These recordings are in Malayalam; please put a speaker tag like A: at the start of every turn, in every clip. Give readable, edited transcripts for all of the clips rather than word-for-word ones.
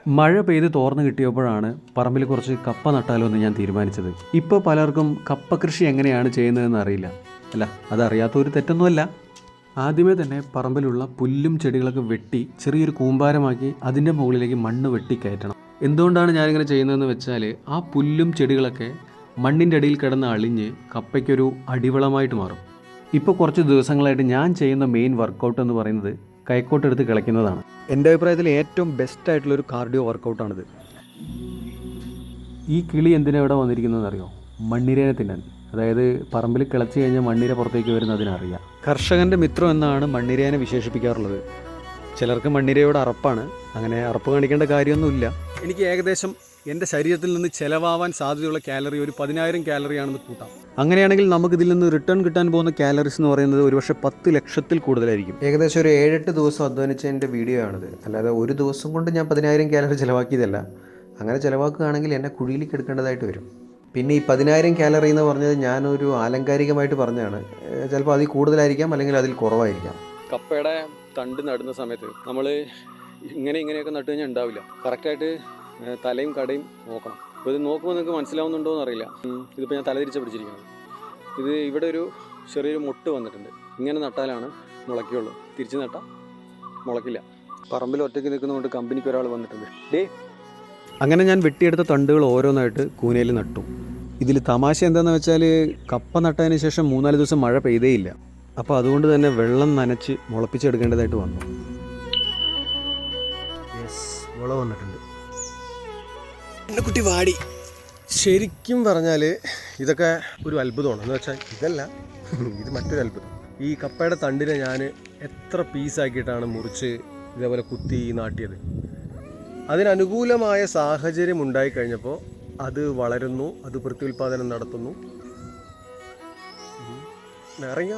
A: മഴ പെയ്ത് തോർന്ന് കിട്ടിയപ്പോഴാണ് പറമ്പിൽ കുറച്ച് കപ്പ നട്ടാലോ എന്ന് ഞാൻ തീരുമാനിച്ചത്. ഇപ്പോൾ പലർക്കും കപ്പ കൃഷി എങ്ങനെയാണ് ചെയ്യുന്നതെന്ന് അറിയില്ല. അല്ല, അതറിയാത്തൊരു തെറ്റൊന്നുമല്ല. ആദ്യമേ തന്നെ പറമ്പിലുള്ള പുല്ലും ചെടികളൊക്കെ വെട്ടി ചെറിയൊരു കൂമ്പാരമാക്കി അതിൻ്റെ മുകളിലേക്ക് മണ്ണ് വെട്ടി കയറ്റണം. എന്തുകൊണ്ടാണ് ഞാനിങ്ങനെ ചെയ്യുന്നതെന്ന് വെച്ചാൽ ആ പുല്ലും ചെടികളൊക്കെ മണ്ണിൻ്റെ അടിയിൽ കിടന്ന് അളിഞ്ഞ് കപ്പയ്ക്കൊരു അടിവളമായിട്ട് മാറും. ഇപ്പോൾ കുറച്ച് ദിവസങ്ങളായിട്ട് ഞാൻ ചെയ്യുന്ന മെയിൻ വർക്കൗട്ട് എന്ന് പറയുന്നത് കൈക്കോട്ടെടുത്ത് കിളയ്ക്കുന്നതാണ്. എൻ്റെ അഭിപ്രായത്തിൽ ഏറ്റവും ബെസ്റ്റ് ആയിട്ടുള്ളൊരു കാർഡിയോ വർക്കൗട്ടാണിത്. ഈ കിളി എന്തിനാണ് ഇവിടെ വന്നിരിക്കുന്നതെന്ന് അറിയോ? മണ്ണിരേനെ തിന്നാൻ. അതായത് പറമ്പിൽ കിളച്ച് കഴിഞ്ഞാൽ മണ്ണിര പുറത്തേക്ക് വരുന്നതിനറിയാം. കർഷകൻ്റെ മിത്രം എന്നാണ് മണ്ണിരേനെ വിശേഷിപ്പിക്കാറുള്ളത്. ചിലർക്ക് മണ്ണിരയോട് അറപ്പാണ്. അങ്ങനെ അറപ്പ് കാണിക്കേണ്ട കാര്യമൊന്നുമില്ല. എനിക്ക് ഏകദേശം എൻ്റെ ശരീരത്തിൽ നിന്ന് ചിലവാവാൻ സാധ്യതയുള്ള കാലറി ഒരു 10,000 കാലറിയാണെന്ന് കൂട്ടാം. അങ്ങനെയാണെങ്കിൽ നമുക്കിതിൽ നിന്ന് റിട്ടേൺ കിട്ടാൻ പോകുന്ന കാലറീസ് എന്ന് പറയുന്നത് ഒരുപക്ഷെ 10 ലക്ഷത്തിൽ കൂടുതലായിരിക്കും.
B: ഏകദേശം ഒരു 7-8 ദിവസം അധ്വാനിച്ചതിൻ്റെ വീഡിയോ ആണിത്. അല്ലാതെ ഒരു ദിവസം കൊണ്ട് ഞാൻ 10,000 കാലറി ചിലവാക്കിയതല്ല. അങ്ങനെ ചിലവാക്കുകയാണെങ്കിൽ എന്നെ കുഴിയിലേക്ക് എടുക്കേണ്ടതായിട്ട് വരും. പിന്നെ ഈ 10,000 കാലറി എന്ന് പറഞ്ഞത് ഞാനൊരു ആലങ്കാരികമായിട്ട് പറഞ്ഞതാണ്. ചിലപ്പോൾ അതിൽ കൂടുതലായിരിക്കാം, അല്ലെങ്കിൽ അതിൽ കുറവായിരിക്കാം.
A: കപ്പയുടെ തണ്ട് നടുന്ന സമയത്ത് നമ്മൾ ഇങ്ങനെയൊക്കെ നട്ടു കഴിഞ്ഞാൽ ഉണ്ടാവില്ല. കറക്റ്റായിട്ട് തലയും കടയും നോക്കണം. അപ്പോൾ ഇത് നോക്കുമ്പോൾ നിങ്ങൾക്ക് മനസ്സിലാവുന്നുണ്ടോ എന്നറിയില്ല. ഇതിപ്പോൾ ഞാൻ തലതിരിച്ച് പിടിച്ചിരിക്കുന്നത്. ഇത് ഇവിടെ ഒരു ചെറിയൊരു മുട്ട് വന്നിട്ടുണ്ട്. ഇങ്ങനെ നട്ടാലാണ് മുളയ്ക്കുള്ളൂ. തിരിച്ച് നട്ടാൽ മുളയ്ക്കില്ല. പറമ്പിൽ ഒറ്റയ്ക്ക് നിൽക്കുന്നതുകൊണ്ട് കമ്പനിക്ക് ഒരാൾ വന്നിട്ടുണ്ട്. അങ്ങനെ ഞാൻ വെട്ടിയെടുത്ത തണ്ടുകൾ ഓരോന്നായിട്ട് കൂനയിൽ നട്ടു. ഇതിൽ തമാശ എന്താണെന്ന് വെച്ചാൽ കപ്പ നട്ടതിന് ശേഷം 3-4 ദിവസം മഴ പെയ്തേയില്ല. അപ്പോൾ അതുകൊണ്ട് തന്നെ വെള്ളം നനച്ച് മുളപ്പിച്ചെടുക്കേണ്ടതായിട്ട് വന്നു. മുള വന്നിട്ടുണ്ട്. എൻ്റെ കുട്ടി വാടി. ശരിക്കും പറഞ്ഞാൽ ഇതൊക്കെ ഒരു അത്ഭുതമാണ്. എന്ന് വെച്ചാൽ ഇതല്ല, ഇത് മറ്റൊരു അത്ഭുതം. ഈ കപ്പയുടെ തണ്ടിനെ ഞാൻ എത്ര പീസാക്കിയിട്ടാണ് മുറിച്ച് ഇതേപോലെ കുത്തി നാട്ടിയത്. അതിനനുകൂലമായ സാഹചര്യം ഉണ്ടായിക്കഴിഞ്ഞപ്പോൾ അത് വളരുന്നു, അത് പ്രത്യുൽപാദനം നടത്തുന്നു. ഇറങ്ങി.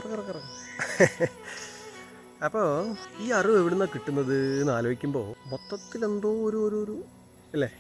A: അപ്പോൾ ഈ അറിവ് എവിടുന്നാണ് കിട്ടുന്നത് എന്ന് ആലോചിക്കുമ്പോൾ മൊത്തത്തിൽ എന്തോ ഒരു അല്ലേ